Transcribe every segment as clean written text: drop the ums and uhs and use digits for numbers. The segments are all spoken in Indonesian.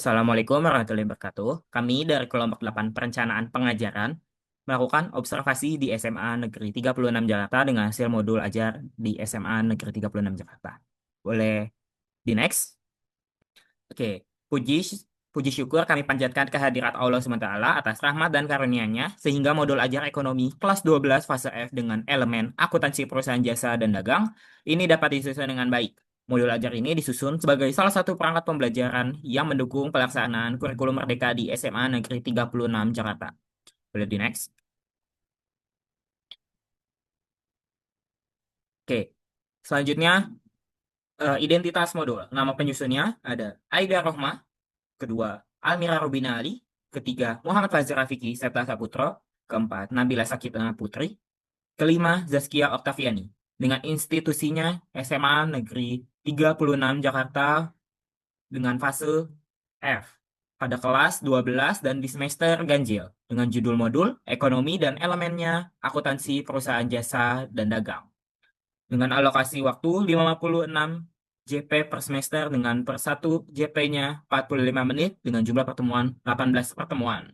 Assalamualaikum warahmatullahi wabarakatuh. Kami dari kelompok 8 Perencanaan Pengajaran melakukan observasi di SMA Negeri 36 Jakarta dengan hasil modul ajar di SMA Negeri 36 Jakarta. Boleh di next? Oke, puji puji syukur kami panjatkan kehadirat Allah SWT atas rahmat dan karunia-Nya sehingga modul ajar ekonomi kelas 12 fase F dengan elemen akuntansi perusahaan jasa dan dagang ini dapat disusun dengan baik. Modul ajar ini disusun sebagai salah satu perangkat pembelajaran yang mendukung pelaksanaan kurikulum merdeka di SMA Negeri 36 Jakarta. Boleh di next? Oke, selanjutnya identitas modul. Nama penyusunnya ada Aida Rohmah, kedua Almira Rubina Ali, ketiga Muhammad Fazil Rafiki serta Saputro, keempat Nabila Sakina Putri, kelima Zaskia Oktaviani. Dengan institusinya SMA Negeri 36 Jakarta dengan fase F pada kelas 12 dan di semester ganjil dengan judul modul Ekonomi dan elemennya Akuntansi Perusahaan Jasa dan Dagang dengan alokasi waktu 56 JP per semester dengan per 1 JP-nya 45 menit dengan jumlah pertemuan 18 pertemuan.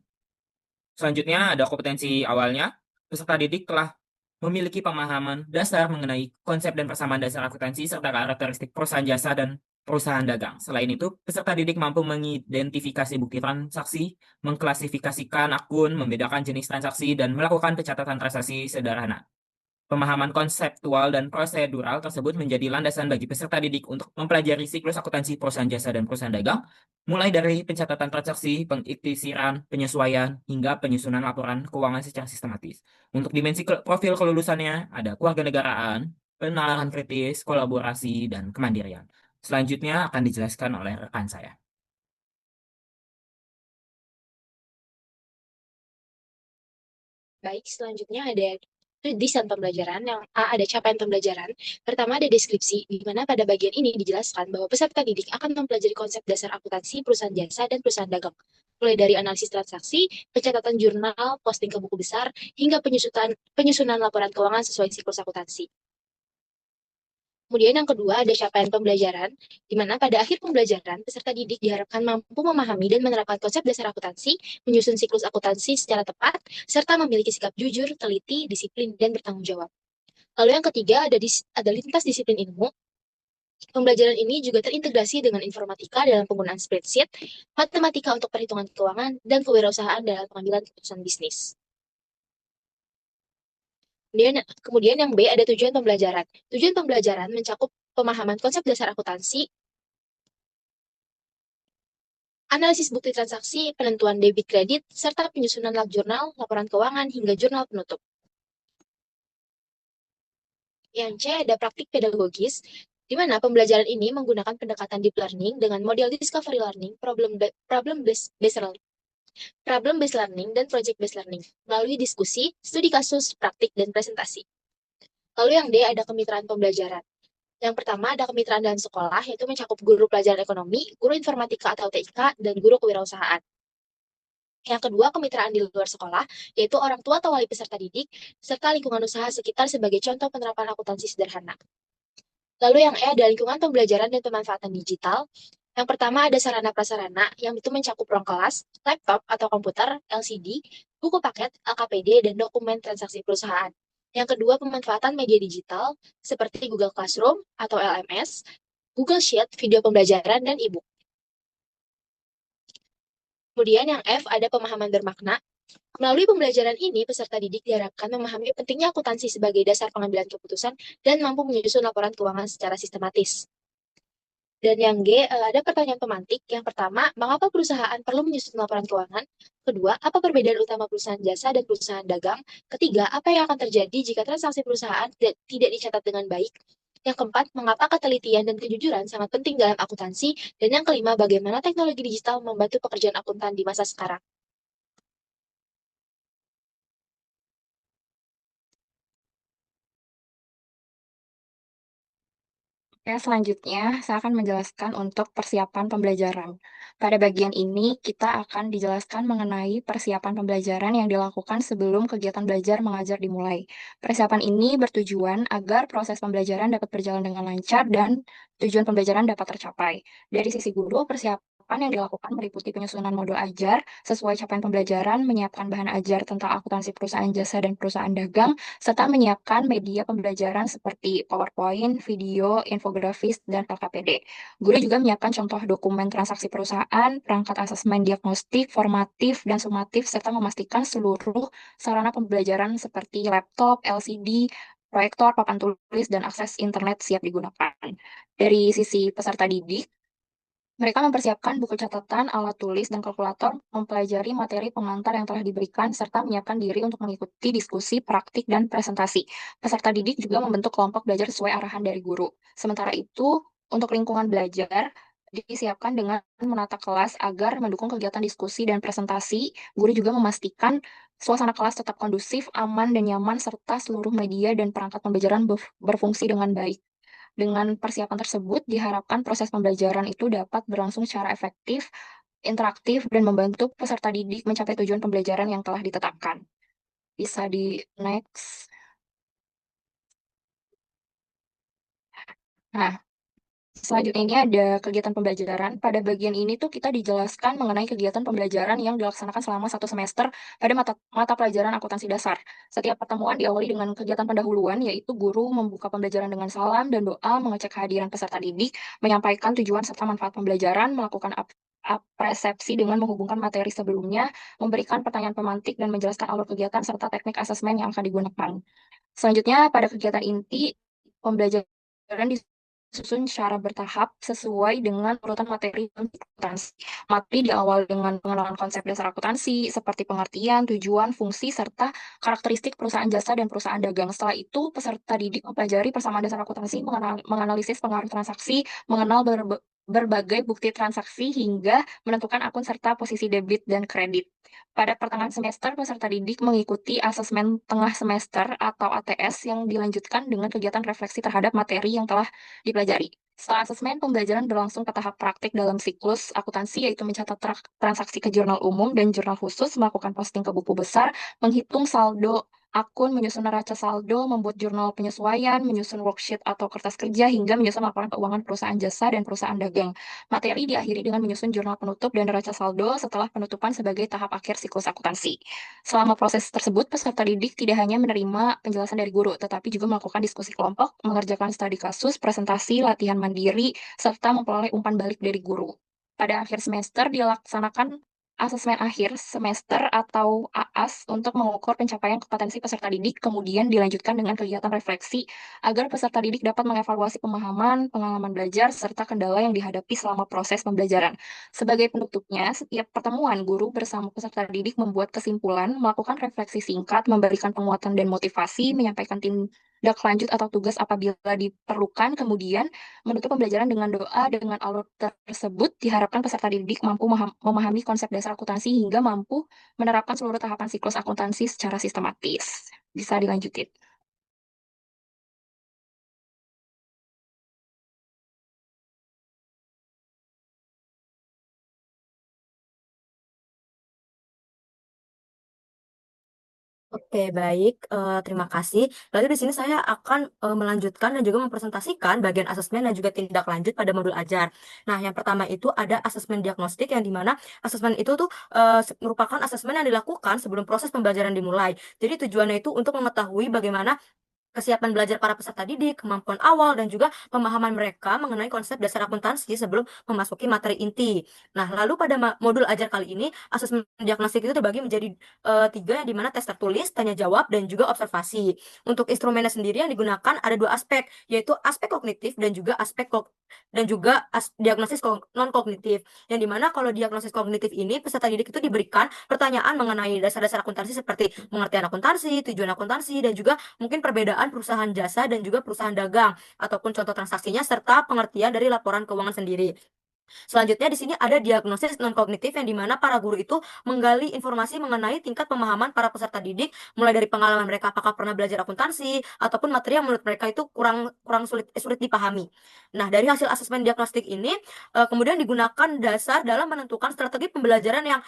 Selanjutnya ada kompetensi awalnya. Peserta didik telah memiliki pemahaman dasar mengenai konsep dan persamaan dasar akuntansi serta karakteristik perusahaan jasa dan perusahaan dagang. Selain itu, peserta didik mampu mengidentifikasi bukti transaksi, mengklasifikasikan akun, membedakan jenis transaksi, dan melakukan pencatatan transaksi sederhana. Pemahaman konseptual dan prosedural tersebut menjadi landasan bagi peserta didik untuk mempelajari siklus akuntansi perusahaan jasa dan perusahaan dagang, mulai dari pencatatan transaksi, pengiktisiran, penyesuaian, hingga penyusunan laporan keuangan secara sistematis. Untuk dimensi profil kelulusannya, ada kewarganegaraan, penalaran kritis, kolaborasi, dan kemandirian. Selanjutnya akan dijelaskan oleh rekan saya. Baik, selanjutnya ada desain pembelajaran yang ada capaian pembelajaran. Pertama ada deskripsi, di mana pada bagian ini dijelaskan bahwa peserta didik akan mempelajari konsep dasar akuntansi, perusahaan jasa, dan perusahaan dagang. Mulai dari analisis transaksi, pencatatan jurnal, posting ke buku besar, hingga penyusunan laporan keuangan sesuai siklus akuntansi. Kemudian yang kedua ada capaian pembelajaran, di mana pada akhir pembelajaran, peserta didik diharapkan mampu memahami dan menerapkan konsep dasar akuntansi, menyusun siklus akuntansi secara tepat, serta memiliki sikap jujur, teliti, disiplin, dan bertanggung jawab. Lalu yang ketiga ada lintas disiplin ilmu. Pembelajaran ini juga terintegrasi dengan informatika dalam penggunaan spreadsheet, matematika untuk perhitungan keuangan, dan kewirausahaan dalam pengambilan keputusan bisnis. Kemudian yang B ada tujuan pembelajaran. Tujuan pembelajaran mencakup pemahaman konsep dasar akuntansi, analisis bukti transaksi, penentuan debit kredit, serta penyusunan lab jurnal, laporan keuangan, hingga jurnal penutup. Yang C ada praktik pedagogis, di mana pembelajaran ini menggunakan pendekatan deep learning dengan model discovery learning, problem based learning, dan project based learning melalui diskusi, studi kasus, praktik, dan presentasi. Lalu yang D ada kemitraan pembelajaran. Yang pertama ada kemitraan dalam sekolah, yaitu mencakup guru pelajaran ekonomi, guru informatika atau TIK, dan guru kewirausahaan. Yang kedua, kemitraan di luar sekolah, yaitu orang tua atau wali peserta didik, serta lingkungan usaha sekitar sebagai contoh penerapan akuntansi sederhana. Lalu yang E ada lingkungan pembelajaran dan pemanfaatan digital. Yang pertama ada sarana-prasarana, yang itu mencakup ruang kelas, laptop atau komputer, LCD, buku paket, LKPD, dan dokumen transaksi perusahaan. Yang kedua, pemanfaatan media digital, seperti Google Classroom atau LMS, Google Sheet, video pembelajaran, dan e-book. Kemudian yang F ada pemahaman bermakna. Melalui pembelajaran ini, peserta didik diharapkan memahami pentingnya akuntansi sebagai dasar pengambilan keputusan dan mampu menyusun laporan keuangan secara sistematis. Dan yang G, ada pertanyaan pemantik. Yang pertama, mengapa perusahaan perlu menyusun laporan keuangan? Kedua, apa perbedaan utama perusahaan jasa dan perusahaan dagang? Ketiga, apa yang akan terjadi jika transaksi perusahaan tidak dicatat dengan baik? Yang keempat, mengapa ketelitian dan kejujuran sangat penting dalam akuntansi? Dan yang kelima, bagaimana teknologi digital membantu pekerjaan akuntan di masa sekarang? Ya, selanjutnya saya akan menjelaskan untuk persiapan pembelajaran. Pada bagian ini, kita akan dijelaskan mengenai persiapan pembelajaran yang dilakukan sebelum kegiatan belajar mengajar dimulai. Persiapan ini bertujuan agar proses pembelajaran dapat berjalan dengan lancar dan tujuan pembelajaran dapat tercapai. Dari sisi guru, persiapan persiapan yang dilakukan meliputi penyusunan modul ajar sesuai capaian pembelajaran, menyiapkan bahan ajar tentang akuntansi perusahaan jasa dan perusahaan dagang, serta menyiapkan media pembelajaran seperti PowerPoint, video, infografis, dan LKPD. Guru juga menyiapkan contoh dokumen transaksi perusahaan, perangkat asesmen diagnostik, formatif, dan sumatif, serta memastikan seluruh sarana pembelajaran seperti laptop, LCD, proyektor, papan tulis, dan akses internet siap digunakan. Dari sisi peserta didik, mereka mempersiapkan buku catatan, alat tulis, dan kalkulator, mempelajari materi pengantar yang telah diberikan, serta menyiapkan diri untuk mengikuti diskusi, praktik, dan presentasi. Peserta didik juga membentuk kelompok belajar sesuai arahan dari guru. Sementara itu, untuk lingkungan belajar, disiapkan dengan menata kelas agar mendukung kegiatan diskusi dan presentasi. Guru juga memastikan suasana kelas tetap kondusif, aman, dan nyaman, serta seluruh media dan perangkat pembelajaran berfungsi dengan baik. Dengan persiapan tersebut, diharapkan proses pembelajaran itu dapat berlangsung secara efektif, interaktif, dan membantu peserta didik mencapai tujuan pembelajaran yang telah ditetapkan. Bisa di next. Nah, selanjutnya ini ada kegiatan pembelajaran. Pada bagian ini tuh kita dijelaskan mengenai kegiatan pembelajaran yang dilaksanakan selama 1 semester pada mata pelajaran akuntansi dasar. Setiap pertemuan diawali dengan kegiatan pendahuluan, yaitu guru membuka pembelajaran dengan salam dan doa, mengecek kehadiran peserta didik, menyampaikan tujuan serta manfaat pembelajaran, melakukan persepsi dengan menghubungkan materi sebelumnya, memberikan pertanyaan pemantik, dan menjelaskan alur kegiatan serta teknik asesmen yang akan digunakan. Selanjutnya, pada kegiatan inti, pembelajaran disusun secara bertahap sesuai dengan urutan materi dan akuntansi. Materi diawali dengan pengenalan konsep dasar akuntansi, seperti pengertian, tujuan, fungsi, serta karakteristik perusahaan jasa dan perusahaan dagang. Setelah itu, peserta didik mempelajari persamaan dasar akuntansi, menganalisis pengaruh transaksi, mengenal berbagai bukti transaksi, hingga menentukan akun serta posisi debit dan kredit. Pada pertengahan semester, peserta didik mengikuti asesmen tengah semester atau ATS yang dilanjutkan dengan kegiatan refleksi terhadap materi yang telah dipelajari. Setelah asesmen, pembelajaran berlangsung ke tahap praktik dalam siklus akuntansi, yaitu mencatat transaksi ke jurnal umum dan jurnal khusus, melakukan posting ke buku besar, menghitung saldo akun, menyusun neraca saldo, membuat jurnal penyesuaian, menyusun worksheet atau kertas kerja, hingga menyusun laporan keuangan perusahaan jasa dan perusahaan dagang. Materi diakhiri dengan menyusun jurnal penutup dan neraca saldo setelah penutupan sebagai tahap akhir siklus akuntansi. Selama proses tersebut, peserta didik tidak hanya menerima penjelasan dari guru, tetapi juga melakukan diskusi kelompok, mengerjakan studi kasus, presentasi, latihan mandiri, serta memperoleh umpan balik dari guru. Pada akhir semester dilaksanakan asesmen akhir semester atau AAS untuk mengukur pencapaian kompetensi peserta didik, kemudian dilanjutkan dengan kegiatan refleksi agar peserta didik dapat mengevaluasi pemahaman, pengalaman belajar, serta kendala yang dihadapi selama proses pembelajaran. Sebagai penutupnya, setiap pertemuan guru bersama peserta didik membuat kesimpulan, melakukan refleksi singkat, memberikan penguatan dan motivasi, menyampaikan tindak lanjut atau tugas apabila diperlukan, kemudian menutup pembelajaran dengan doa. Dengan alur tersebut, diharapkan peserta didik mampu memahami konsep dasar akuntansi hingga mampu menerapkan seluruh tahapan siklus akuntansi secara sistematis. Bisa dilanjutin. Oke, baik. Terima kasih. Lalu di sini saya akan melanjutkan dan juga mempresentasikan bagian asesmen dan juga tindak lanjut pada modul ajar. Nah, yang pertama itu ada asesmen diagnostik, yang dimana asesmen itu tuh merupakan asesmen yang dilakukan sebelum proses pembelajaran dimulai. Jadi tujuannya itu untuk mengetahui bagaimana kesiapan belajar para peserta didik, kemampuan awal, dan juga pemahaman mereka mengenai konsep dasar akuntansi sebelum memasuki materi inti. Nah, lalu pada modul ajar kali ini, asesmen diagnostik itu terbagi menjadi 3, yang dimana tes tertulis, tanya jawab, dan juga observasi. Untuk instrumennya sendiri yang digunakan ada 2 aspek, yaitu aspek kognitif dan juga diagnosis non kognitif. Yang dimana kalau diagnosis kognitif ini, peserta didik itu diberikan pertanyaan mengenai dasar-dasar akuntansi seperti pengertian akuntansi, tujuan akuntansi, dan juga mungkin perbedaan perusahaan jasa dan juga perusahaan dagang, ataupun contoh transaksinya, serta pengertian dari laporan keuangan sendiri. Selanjutnya di sini ada diagnosis non kognitif, yang dimana para guru itu menggali informasi mengenai tingkat pemahaman para peserta didik, mulai dari pengalaman mereka apakah pernah belajar akuntansi ataupun materi yang menurut mereka itu kurang sulit dipahami. Nah, dari hasil asesmen diagnostik ini kemudian digunakan dasar dalam menentukan strategi pembelajaran yang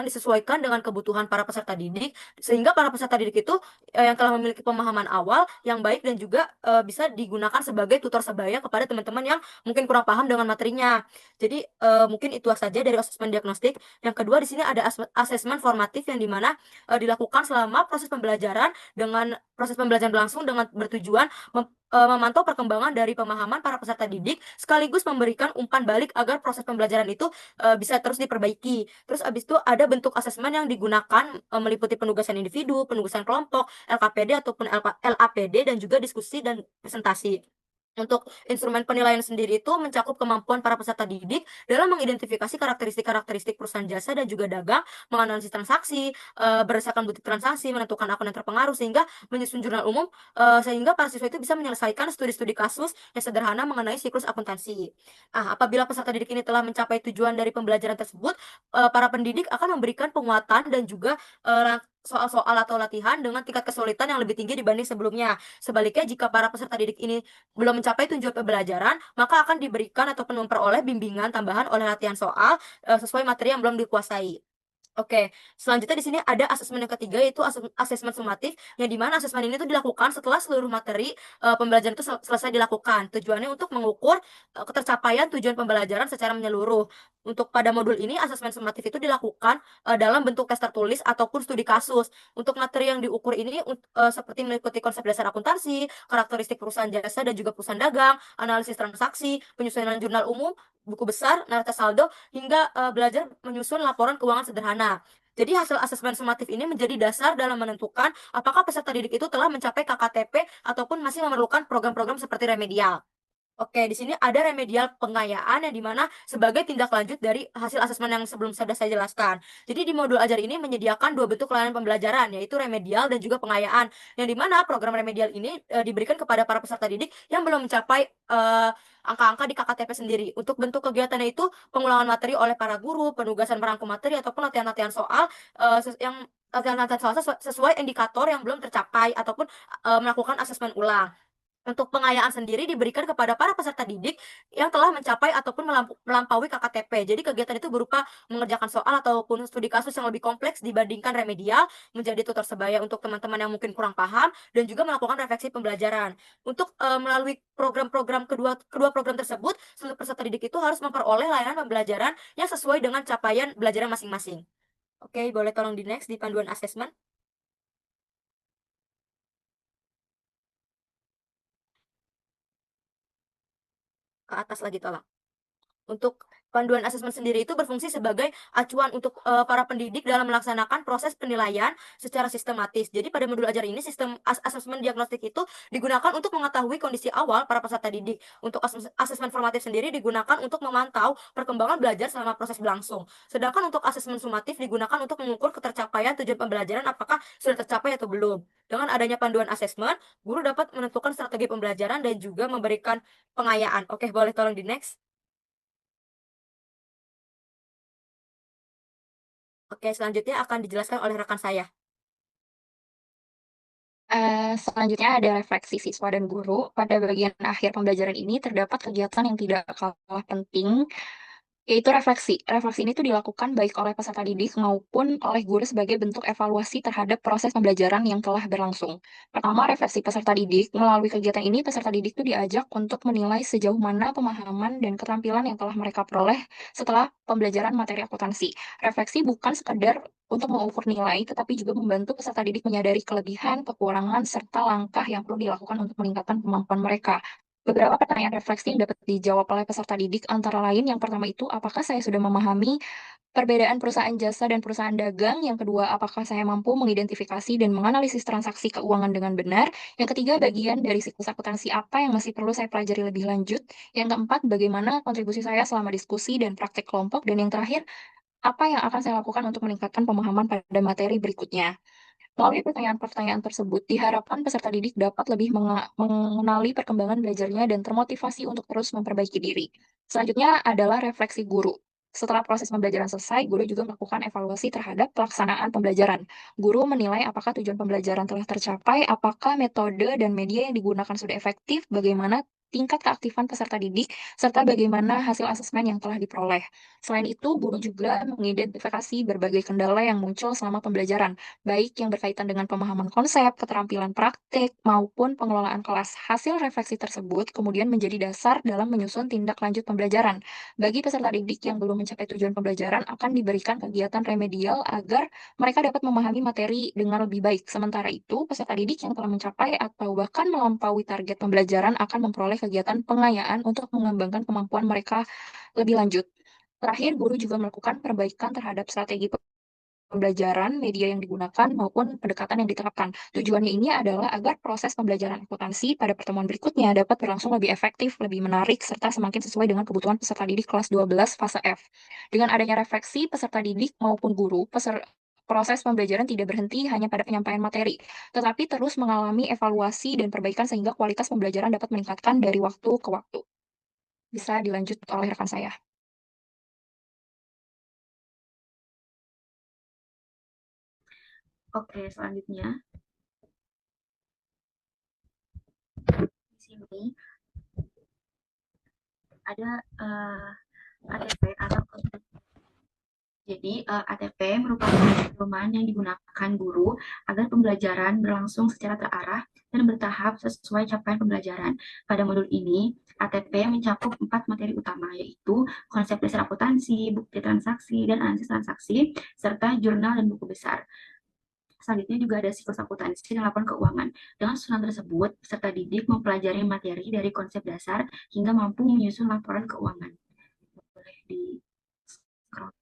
disesuaikan dengan kebutuhan para peserta didik, sehingga para peserta didik itu yang telah memiliki pemahaman awal yang baik dan juga bisa digunakan sebagai tutor sebaya kepada teman-teman yang mungkin kurang paham dengan materinya. Jadi mungkin itu saja dari asesmen diagnostik. Yang kedua di sini ada asesmen formatif yang dimana dilakukan selama proses pembelajaran dengan proses pembelajaran berlangsung dengan bertujuan memantau perkembangan dari pemahaman para peserta didik sekaligus memberikan umpan balik agar proses pembelajaran itu bisa terus diperbaiki. Terus abis itu ada bentuk asesmen yang digunakan meliputi penugasan individu, penugasan kelompok, LKPD ataupun LAPD dan juga diskusi dan presentasi. Untuk instrumen penilaian sendiri itu mencakup kemampuan para peserta didik dalam mengidentifikasi karakteristik-karakteristik perusahaan jasa dan juga dagang, menganalisis transaksi, berdasarkan bukti transaksi, menentukan akun yang terpengaruh sehingga menyusun jurnal umum sehingga para siswa itu bisa menyelesaikan studi-studi kasus yang sederhana mengenai siklus akuntansi. Apabila peserta didik ini telah mencapai tujuan dari pembelajaran tersebut, para pendidik akan memberikan penguatan dan juga soal-soal atau latihan dengan tingkat kesulitan yang lebih tinggi dibanding sebelumnya. Sebaliknya, jika para peserta didik ini belum mencapai tujuan pembelajaran, maka akan diberikan ataupun memperoleh bimbingan tambahan oleh latihan soal sesuai materi yang belum dikuasai. Oke, selanjutnya di sini ada asesmen yang ketiga yaitu asesmen sumatif yang dimana asesmen ini tuh dilakukan setelah seluruh materi pembelajaran itu selesai dilakukan. Tujuannya untuk mengukur ketercapaian tujuan pembelajaran secara menyeluruh. Untuk pada modul ini asesmen sumatif itu dilakukan dalam bentuk tes tertulis ataupun studi kasus. Untuk materi yang diukur ini seperti mengikuti konsep dasar akuntansi, karakteristik perusahaan jasa dan juga perusahaan dagang, analisis transaksi, penyusunan jurnal umum, buku besar, neraca saldo, hingga belajar menyusun laporan keuangan sederhana. Jadi hasil asesmen sumatif ini menjadi dasar dalam menentukan apakah peserta didik itu telah mencapai KKTP ataupun masih memerlukan program-program seperti remedial. Oke, di sini ada remedial pengayaan yang dimana sebagai tindak lanjut dari hasil asesmen yang sebelum sudah saya jelaskan. Jadi di modul ajar ini menyediakan dua bentuk layanan pembelajaran, yaitu remedial dan juga pengayaan. Yang dimana program remedial ini diberikan kepada para peserta didik yang belum mencapai angka-angka di KKTP sendiri. Untuk bentuk kegiatannya itu pengulangan materi oleh para guru, penugasan merangkum materi ataupun latihan-latihan soal yang latihan-latihan soal sesuai indikator yang belum tercapai ataupun melakukan asesmen ulang. Untuk pengayaan sendiri diberikan kepada para peserta didik yang telah mencapai ataupun melampaui KKTP. Jadi kegiatan itu berupa mengerjakan soal ataupun studi kasus yang lebih kompleks dibandingkan remedial, menjadi tutor sebaya untuk teman-teman yang mungkin kurang paham, dan juga melakukan refleksi pembelajaran. Untuk melalui program-program kedua program tersebut, seluruh peserta didik itu harus memperoleh layanan pembelajaran yang sesuai dengan capaian belajaran masing-masing. Oke, boleh tolong di next di panduan asesmen. Ke atas lagi tolong. Untuk panduan asesmen sendiri itu berfungsi sebagai acuan untuk para pendidik dalam melaksanakan proses penilaian secara sistematis. Jadi pada modul ajar ini sistem asesmen diagnostik itu digunakan untuk mengetahui kondisi awal para peserta didik. Untuk asesmen formatif sendiri digunakan untuk memantau perkembangan belajar selama proses berlangsung. Sedangkan untuk asesmen sumatif digunakan untuk mengukur ketercapaian tujuan pembelajaran apakah sudah tercapai atau belum. Dengan adanya panduan asesmen, guru dapat menentukan strategi pembelajaran dan juga memberikan pengayaan. Oke, boleh tolong di next. Oke, selanjutnya akan dijelaskan oleh rekan saya. Selanjutnya ada refleksi siswa dan guru. Pada bagian akhir pembelajaran ini terdapat kegiatan yang tidak kalah penting, yaitu refleksi. Refleksi ini tuh dilakukan baik oleh peserta didik maupun oleh guru sebagai bentuk evaluasi terhadap proses pembelajaran yang telah berlangsung. Pertama, refleksi peserta didik. Melalui kegiatan ini, peserta didik tuh diajak untuk menilai sejauh mana pemahaman dan keterampilan yang telah mereka peroleh setelah pembelajaran materi akuntansi. Refleksi bukan sekedar untuk mengukur nilai, tetapi juga membantu peserta didik menyadari kelebihan, kekurangan, serta langkah yang perlu dilakukan untuk meningkatkan kemampuan mereka. Beberapa pertanyaan refleksi yang dapat dijawab oleh peserta didik antara lain, yang pertama itu, apakah saya sudah memahami perbedaan perusahaan jasa dan perusahaan dagang? Yang kedua, apakah saya mampu mengidentifikasi dan menganalisis transaksi keuangan dengan benar? Yang ketiga, bagian dari siklus akuntansi apa yang masih perlu saya pelajari lebih lanjut? Yang keempat, bagaimana kontribusi saya selama diskusi dan praktek kelompok? Dan yang terakhir, apa yang akan saya lakukan untuk meningkatkan pemahaman pada materi berikutnya? Melalui pertanyaan-pertanyaan tersebut, diharapkan peserta didik dapat lebih mengenali perkembangan belajarnya dan termotivasi untuk terus memperbaiki diri. Selanjutnya adalah refleksi guru. Setelah proses pembelajaran selesai, guru juga melakukan evaluasi terhadap pelaksanaan pembelajaran. Guru menilai apakah tujuan pembelajaran telah tercapai, apakah metode dan media yang digunakan sudah efektif, bagaimana tingkat keaktifan peserta didik, serta bagaimana hasil asesmen yang telah diperoleh. Selain itu, guru juga mengidentifikasi berbagai kendala yang muncul selama pembelajaran, baik yang berkaitan dengan pemahaman konsep, keterampilan praktik, maupun pengelolaan kelas. Hasil refleksi tersebut kemudian menjadi dasar dalam menyusun tindak lanjut pembelajaran. Bagi peserta didik yang belum mencapai tujuan pembelajaran, akan diberikan kegiatan remedial agar mereka dapat memahami materi dengan lebih baik. Sementara itu, peserta didik yang telah mencapai atau bahkan melampaui target pembelajaran akan memperoleh kegiatan pengayaan untuk mengembangkan kemampuan mereka lebih lanjut. Terakhir, guru juga melakukan perbaikan terhadap strategi pembelajaran, media yang digunakan, maupun pendekatan yang diterapkan. Tujuannya ini adalah agar proses pembelajaran akuntansi pada pertemuan berikutnya dapat berlangsung lebih efektif, lebih menarik, serta semakin sesuai dengan kebutuhan peserta didik kelas 12 fase F. Dengan adanya refleksi, peserta didik maupun guru, proses pembelajaran tidak berhenti hanya pada penyampaian materi, tetapi terus mengalami evaluasi dan perbaikan sehingga kualitas pembelajaran dapat meningkatkan dari waktu ke waktu. Bisa dilanjut oleh rekan saya. Oke, selanjutnya di sini ada ATP atau jadi ATP merupakan pedoman yang digunakan guru agar pembelajaran berlangsung secara terarah dan bertahap sesuai capaian pembelajaran. Pada modul ini, ATP mencakup 4 materi utama, yaitu konsep dasar akuntansi, bukti transaksi, dan analisis transaksi, serta jurnal dan buku besar. Selanjutnya juga ada siklus akuntansi dan laporan keuangan. Dengan susunan tersebut, peserta didik mempelajari materi dari konsep dasar hingga mampu menyusun laporan keuangan. Boleh di scroll.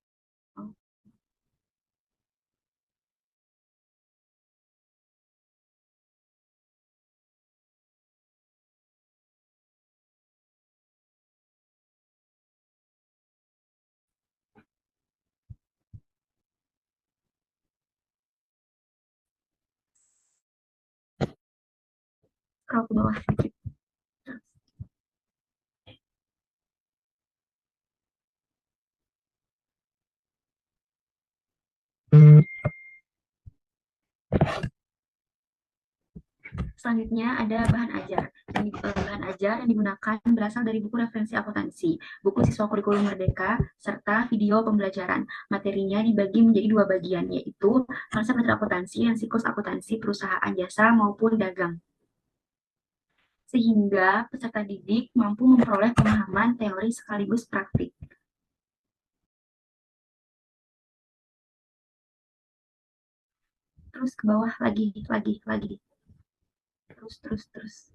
Scroll ke bawah sedikit. Selanjutnya ada bahan ajar. Bahan ajar yang digunakan berasal dari buku referensi akuntansi, buku siswa kurikulum merdeka, serta video pembelajaran. Materinya dibagi menjadi 2 bagian, yaitu konsep dasar akuntansi dan siklus akuntansi perusahaan jasa maupun dagang. Sehingga peserta didik mampu memperoleh pemahaman teori sekaligus praktik. Terus ke bawah lagi. Terus.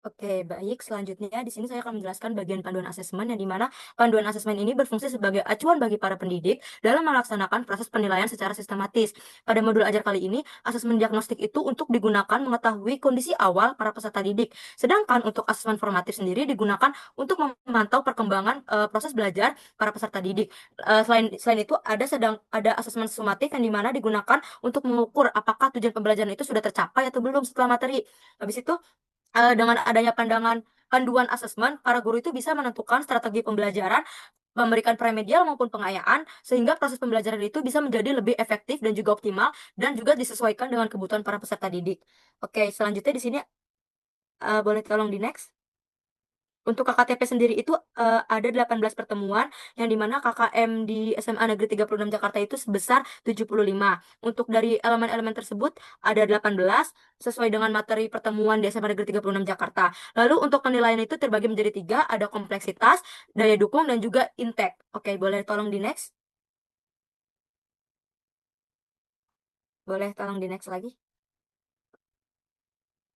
Oke, baik. Selanjutnya di sini saya akan menjelaskan bagian panduan asesmen yang dimana panduan asesmen ini berfungsi sebagai acuan bagi para pendidik dalam melaksanakan proses penilaian secara sistematis. Pada modul ajar kali ini, asesmen diagnostik itu untuk digunakan mengetahui kondisi awal para peserta didik. Sedangkan untuk asesmen formatif sendiri digunakan untuk memantau perkembangan proses belajar para peserta didik. Selain itu ada asesmen sumatif yang dimana digunakan untuk mengukur apakah tujuan pembelajaran itu sudah tercapai atau belum setelah materi. Habis itu dengan adanya panduan asesmen, para guru itu bisa menentukan strategi pembelajaran, memberikan remedial maupun pengayaan, sehingga proses pembelajaran itu bisa menjadi lebih efektif dan juga optimal, dan juga disesuaikan dengan kebutuhan para peserta didik. Oke, selanjutnya di sini boleh tolong di next. Untuk KKTP sendiri itu ada 18 pertemuan yang dimana KKM di SMA Negeri 36 Jakarta itu sebesar 75. Untuk dari elemen-elemen tersebut ada 18 sesuai dengan materi pertemuan di SMA Negeri 36 Jakarta. Lalu untuk penilaian itu terbagi menjadi 3, ada kompleksitas, daya dukung, dan juga intek. Oke, boleh tolong di next. Boleh tolong di next lagi.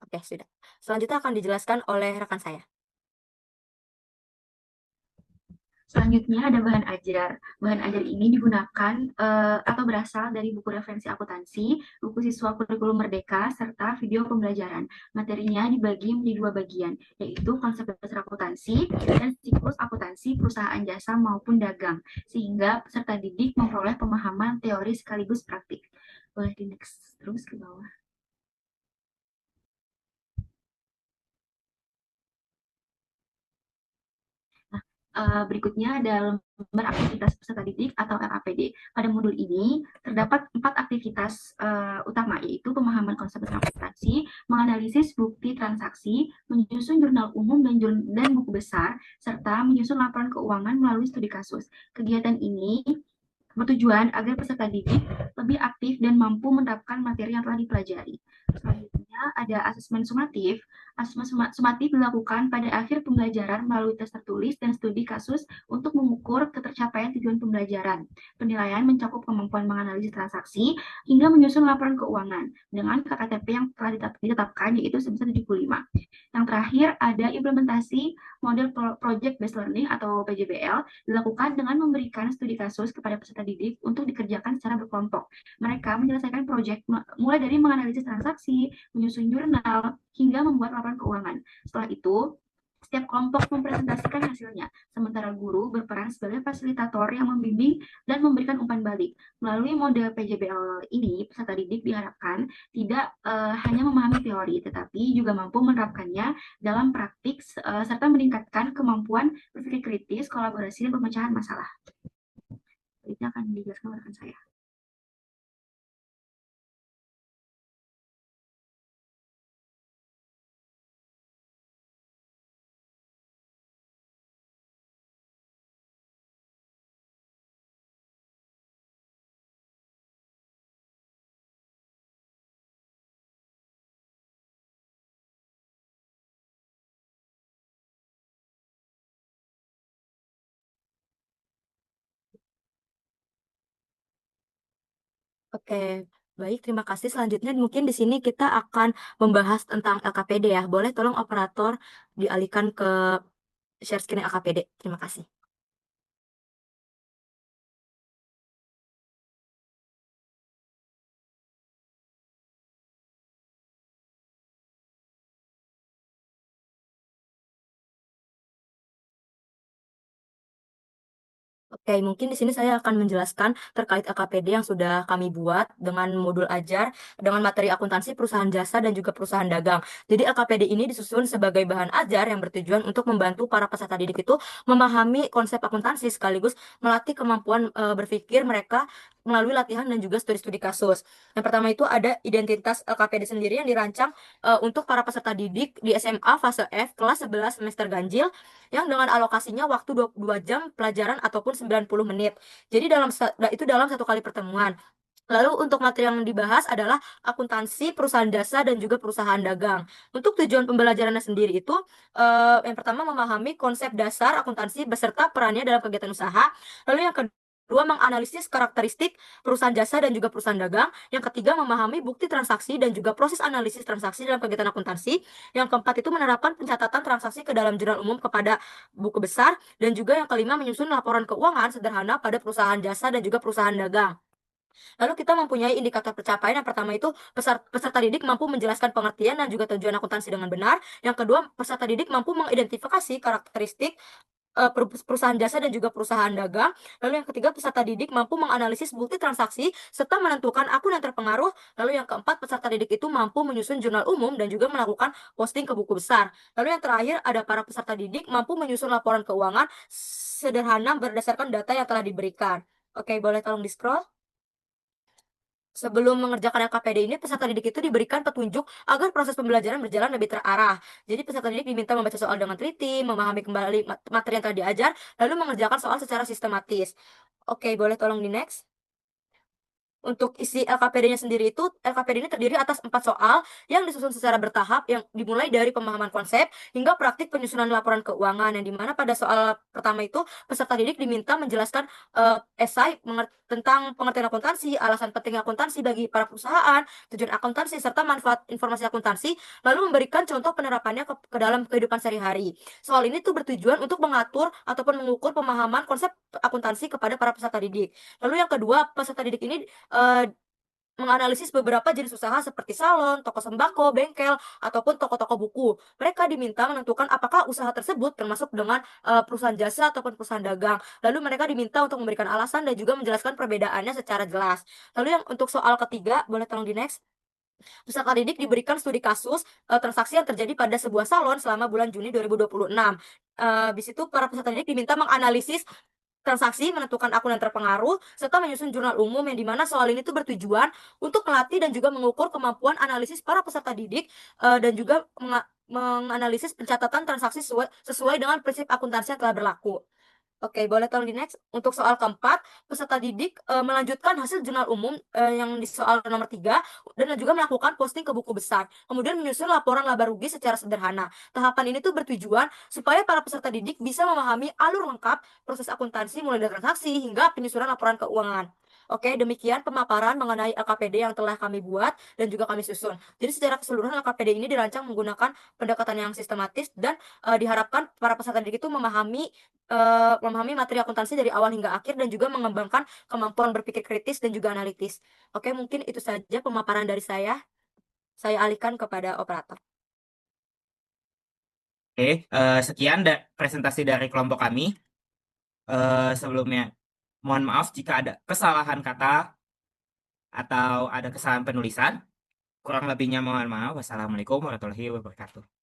Oke, sudah. Selanjutnya akan dijelaskan oleh rekan saya. Selanjutnya ada bahan ajar. Bahan ajar ini digunakan atau berasal dari buku referensi akuntansi, buku siswa kurikulum merdeka, serta video pembelajaran. Materinya dibagi menjadi 2 bagian, yaitu konsep dasar akuntansi dan siklus akuntansi perusahaan jasa maupun dagang, sehingga peserta didik memperoleh pemahaman teori sekaligus praktik. Boleh di next terus ke bawah. Berikutnya ada lembar aktivitas peserta didik atau LAPD. Pada modul ini terdapat 4 aktivitas utama, yaitu pemahaman konsep transaksi, menganalisis bukti transaksi, menyusun jurnal umum dan buku besar, serta menyusun laporan keuangan melalui studi kasus. Kegiatan ini bertujuan agar peserta didik lebih aktif dan mampu menerapkan materi yang telah dipelajari. Selanjutnya ada asesmen sumatif. Asesmen sumatif dilakukan pada akhir pembelajaran melalui tes tertulis dan studi kasus untuk mengukur ketercapaian tujuan pembelajaran. Penilaian mencakup kemampuan menganalisis transaksi hingga menyusun laporan keuangan dengan KKTP yang telah ditetapkan, yaitu sebesar 75. Yang terakhir ada implementasi model Project Based Learning atau PJBL dilakukan dengan memberikan studi kasus kepada peserta didik untuk dikerjakan secara berkelompok. Mereka menyelesaikan proyek mulai dari menganalisis transaksi, menyusun jurnal, hingga membuat laporan keuangan. Setelah itu, setiap kelompok mempresentasikan hasilnya, sementara guru berperan sebagai fasilitator yang membimbing dan memberikan umpan balik. Melalui model PJBL ini, peserta didik diharapkan tidak hanya memahami teori, tetapi juga mampu menerapkannya dalam praktik serta meningkatkan kemampuan berpikir kritis, kolaborasi, dan pemecahan masalah. Itu akan dijelaskan oleh rekan saya. Oke, baik, terima kasih. Selanjutnya mungkin di sini kita akan membahas tentang LKPD ya. Boleh tolong operator dialihkan ke share screen LKPD. Terima kasih. Oke, mungkin di sini saya akan menjelaskan terkait LKPD yang sudah kami buat dengan modul ajar dengan materi akuntansi, perusahaan jasa, dan juga perusahaan dagang. Jadi LKPD ini disusun sebagai bahan ajar yang bertujuan untuk membantu para peserta didik itu memahami konsep akuntansi sekaligus melatih kemampuan berpikir mereka melalui latihan dan juga studi-studi kasus. Yang pertama itu ada identitas LKPD sendiri yang dirancang untuk para peserta didik di SMA fase F kelas 11 semester ganjil yang dengan alokasinya waktu 2 jam pelajaran ataupun 90 menit. Jadi itu dalam satu kali pertemuan. Lalu untuk materi yang dibahas adalah akuntansi, perusahaan jasa, dan juga perusahaan dagang. Untuk tujuan pembelajarannya sendiri itu yang pertama memahami konsep dasar akuntansi beserta perannya dalam kegiatan usaha. Lalu yang kedua menganalisis karakteristik perusahaan jasa dan juga perusahaan dagang. Yang ketiga memahami bukti transaksi dan juga proses analisis transaksi dalam kegiatan akuntansi. Yang keempat itu menerapkan pencatatan transaksi ke dalam jurnal umum kepada buku besar. Dan juga yang kelima menyusun laporan keuangan sederhana pada perusahaan jasa dan juga perusahaan dagang. Lalu kita mempunyai indikator pencapaian. Yang pertama itu peserta didik mampu menjelaskan pengertian dan juga tujuan akuntansi dengan benar. Yang kedua, peserta didik mampu mengidentifikasi karakteristik perusahaan jasa dan juga perusahaan dagang. Lalu yang ketiga, peserta didik mampu menganalisis bukti transaksi serta menentukan akun yang terpengaruh. Lalu yang keempat, peserta didik itu mampu menyusun jurnal umum dan juga melakukan posting ke buku besar. Lalu yang terakhir, ada para peserta didik mampu menyusun laporan keuangan sederhana berdasarkan data yang telah diberikan. Oke, boleh tolong di-scroll. Sebelum mengerjakan LKPD ini, peserta didik itu diberikan petunjuk agar proses pembelajaran berjalan lebih terarah. Jadi peserta didik diminta membaca soal dengan teliti, memahami kembali materi yang telah diajar, lalu mengerjakan soal secara sistematis. Oke, boleh tolong di next. Untuk isi LKPD-nya sendiri itu, LKPD ini terdiri atas 4 soal yang disusun secara bertahap yang dimulai dari pemahaman konsep hingga praktik penyusunan laporan keuangan, yang dimana pada soal pertama itu peserta didik diminta menjelaskan esai tentang pengertian akuntansi, alasan penting akuntansi bagi para perusahaan, tujuan akuntansi, serta manfaat informasi akuntansi, lalu memberikan contoh penerapannya ke dalam kehidupan sehari-hari. Soal ini tuh bertujuan untuk mengatur ataupun mengukur pemahaman konsep akuntansi kepada para peserta didik. Lalu yang kedua, peserta didik ini menganalisis beberapa jenis usaha seperti salon, toko sembako, bengkel, ataupun toko-toko buku. Mereka diminta menentukan apakah usaha tersebut termasuk dengan perusahaan jasa ataupun perusahaan dagang. Lalu mereka diminta untuk memberikan alasan dan juga menjelaskan perbedaannya secara jelas. Lalu yang untuk soal ketiga, boleh tolong di next. Peserta didik diberikan studi kasus transaksi yang terjadi pada sebuah salon selama bulan Juni 2026. Habis itu para peserta didik diminta menganalisis transaksi, menentukan akun yang terpengaruh, serta menyusun jurnal umum yang dimana soal ini tuh bertujuan untuk melatih dan juga mengukur kemampuan analisis para peserta didik dan juga menganalisis pencatatan transaksi sesuai dengan prinsip akuntansi yang telah berlaku. Oke, boleh tolong di next. Untuk soal keempat, peserta didik melanjutkan hasil jurnal umum yang di soal nomor 3 dan juga melakukan posting ke buku besar. Kemudian menyusun laporan laba rugi secara sederhana. Tahapan ini tuh bertujuan supaya para peserta didik bisa memahami alur lengkap proses akuntansi mulai dari transaksi hingga penyusunan laporan keuangan. Oke, demikian pemaparan mengenai LKPD yang telah kami buat dan juga kami susun. Jadi secara keseluruhan LKPD ini dirancang menggunakan pendekatan yang sistematis dan diharapkan para peserta didik itu memahami materi akuntansi dari awal hingga akhir dan juga mengembangkan kemampuan berpikir kritis dan juga analitis. Oke, mungkin itu saja pemaparan dari saya. Saya alihkan kepada operator. Oke, sekian presentasi dari kelompok kami. Sebelumnya, mohon maaf jika ada kesalahan kata atau ada kesalahan penulisan. Kurang lebihnya mohon maaf. Wassalamualaikum warahmatullahi wabarakatuh.